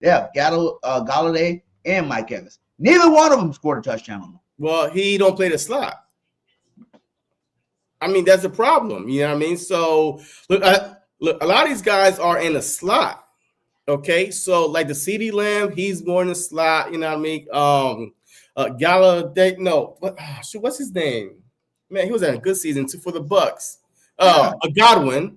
Yeah, Galladay and Mike Evans. Neither one of them scored a touchdown. Well, he don't play the slot. I mean, that's a problem. You know what I mean? So look, a lot of these guys are in the slot. Okay, so like the CeeDee Lamb, he's more in the slot. You know what I mean? Galladay, no, what's his name? Man, he was having a good season too for the Bucks. Godwin.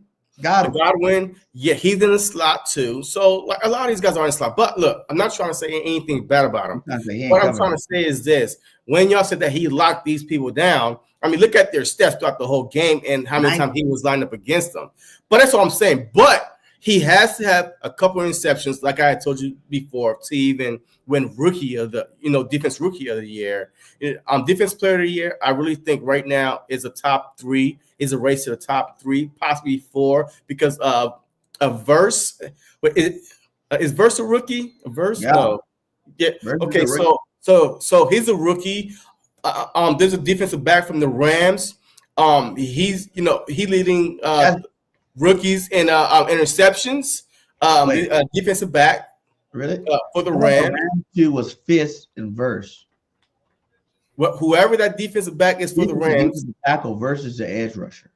Yeah, he's in the slot too. So like a lot of these guys are in the slot. But look, I'm not trying to say anything bad about him. What I'm trying to say is this: when y'all said that he locked these people down, I mean, look at their stats throughout the whole game and how many times he was lined up against them. But that's what I'm saying. But he has to have a couple of interceptions, like I had told you before, to even win rookie of the, defense rookie of the year. Defense player of the year, I really think right now is a top 3, is a race to the top 3, possibly 4, because of a Verse. But is Verse a rookie? A Verse? Yeah. No. Yeah. Okay. So he's a rookie. There's a defensive back from the Rams. He's he leading rookies in interceptions. Defensive back. Really? For the Rams. Who was Fist and Verse. Whoever that defensive back is for the Rams. The tackle versus the edge rusher.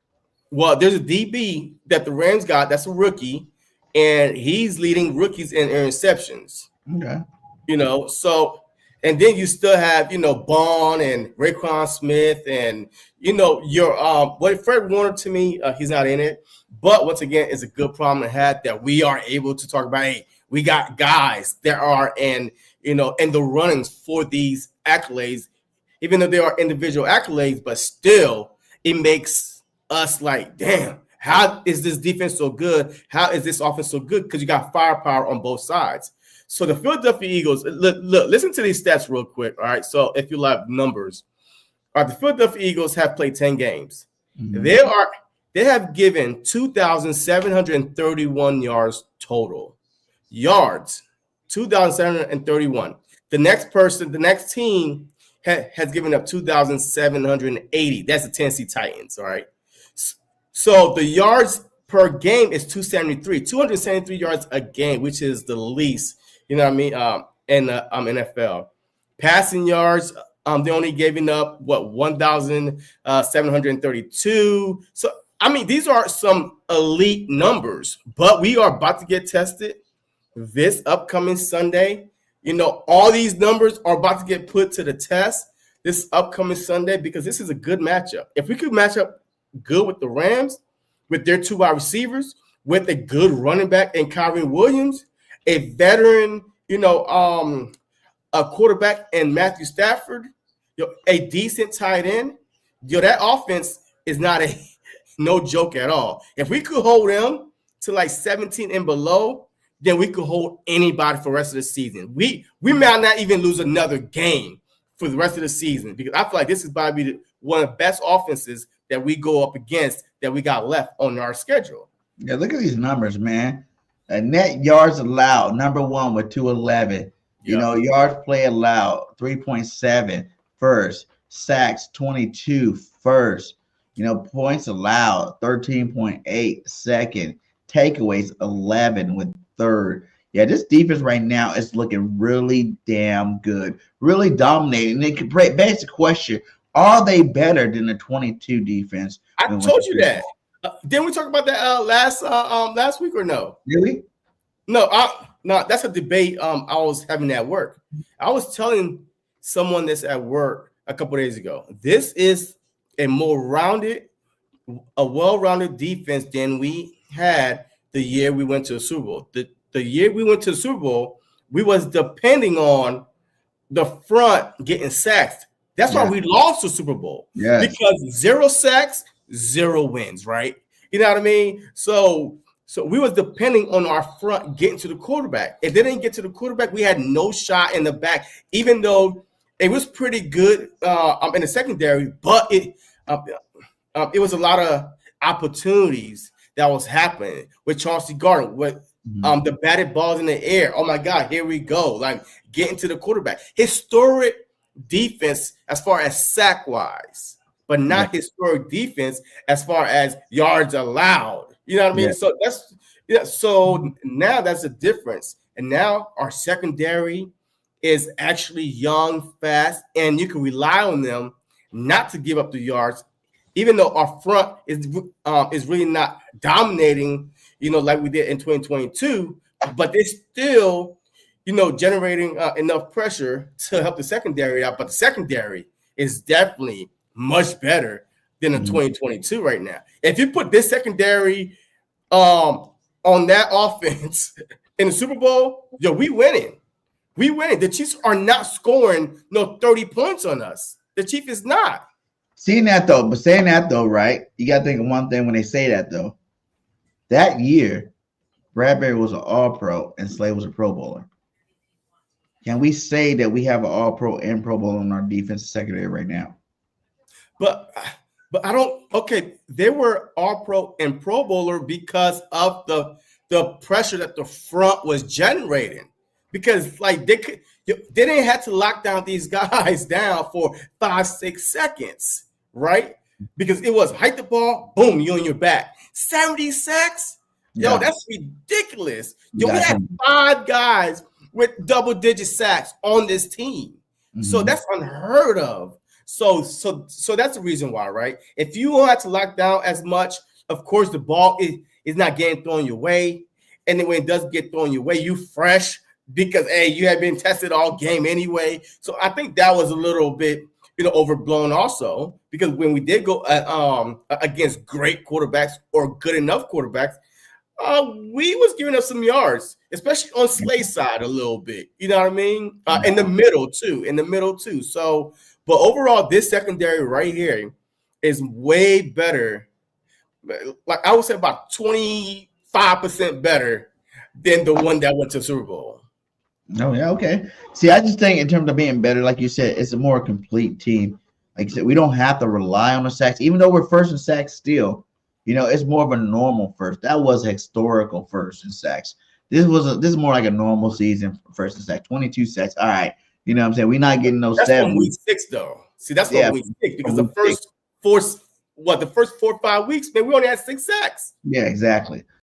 Well, there's a DB that the Rams got. That's a rookie, and he's leading rookies in interceptions. Okay. So, and then you still have, Bond and Raekwon Smith and, Fred Warner, to me, he's not in it. But once again, it's a good problem to have that we are able to talk about, hey, we got guys that are in the runnings for these accolades, even though they are individual accolades, but still it makes us like, damn, how is this defense so good? How is this offense so good? Because you got firepower on both sides. So the Philadelphia Eagles, look, listen to these stats real quick. All right. So if you like numbers, the Philadelphia Eagles have played 10 games. Mm-hmm. They have given 2,731 yards total. Yards, 2,731. The next team has given up 2,780. That's the Tennessee Titans. All right. So the yards per game is 273 yards a game, which is the least, in the NFL. Passing yards, they only giving up 1,732. So I mean, these are some elite numbers, but we are about to get tested this upcoming Sunday. All these numbers are about to get put to the test this upcoming Sunday because this is a good matchup. If we could match up good with the Rams, with their 2 wide receivers, with a good running back in Kyren Williams, a veteran, a quarterback in Matthew Stafford, a decent tight end, that offense is not no joke at all. If we could hold them to like 17 and below, then we could hold anybody for the rest of the season. We might not even lose another game for the rest of the season because I feel like this is probably one of the best offenses that we go up against that we got left on our schedule. Yeah, look at these numbers, man. Net yards allowed, number 1 with 211. Yep. Yards play allowed, 3.7 first. Sacks, 22 first. Points allowed, 13.8 second. Takeaways, 11 with third. Yeah, this defense right now is looking really damn good, really dominating. It could base the question: are they better than the 22 defense? I told you that. Didn't we talk about that last week or no? Really? No, that's a debate I was having at work. I was telling someone this at work a couple of days ago. This is a well-rounded defense than we had the year we went to the Super Bowl. The year we went to the Super Bowl, we was depending on the front getting sacks. That's why we lost the Super Bowl. Yeah. Because 0 sacks, 0 wins, right? You know what I mean? So we was depending on our front getting to the quarterback. If they didn't get to the quarterback, we had no shot in the back, even though it was pretty good in the secondary, but it was a lot of opportunities that was happening with Chauncey Gardner, with the batted balls in the air. Oh my God, here we go. Like getting to the quarterback. Historic defense as far as sack wise, but not historic defense as far as yards allowed. You know what I mean? So so now that's a difference. And now our secondary is actually young, fast, and you can rely on them not to give up the yards, even though our front is really not dominating, like we did in 2022, but they're still, generating enough pressure to help the secondary out. But the secondary is definitely much better than in 2022 right now. If you put this secondary on that offense in the Super Bowl, we winning. We winning. The Chiefs are not scoring 30 points on us. The Chiefs is not. Saying that though, right? You got to think of one thing when they say that though. That year, Bradbury was an All-Pro and Slay was a Pro Bowler. Can we say that we have an All-Pro and Pro Bowler on our defensive secondary right now? But I don't. Okay, they were All-Pro and Pro Bowler because of the pressure that the front was generating. Because they didn't have to lock down these guys down for 5-6 seconds, right? Because it was hike the ball, boom, you on your back. 70 sacks, that's ridiculous. We had 5 guys with double-digit sacks on this team, so that's unheard of. So that's the reason why, right? If you don't have to lock down as much, of course the ball is not getting thrown your way, and then when it does get thrown your way, you fresh. Because you had been tested all game anyway. So I think that was a little bit, overblown also. Because when we did go against great quarterbacks or good enough quarterbacks, we was giving up some yards, especially on Slay's side a little bit. You know what I mean? In the middle too. So, but overall, this secondary right here is way better. Like I would say about 25% better than the one that went to Super Bowl. Oh, yeah, okay. See, I just think in terms of being better, like you said, it's a more complete team. Like you said, we don't have to rely on the sacks, even though we're first in sacks still. It's more of a normal first. That was a historical first in sacks. This is more like a normal season first in sacks. 22 sacks. All right. You know what I'm saying? We're not getting those 7. That's week 6 though. See, that's what week 6 because the first 4 or 5 weeks, man, we only had 6 sacks. Yeah, exactly.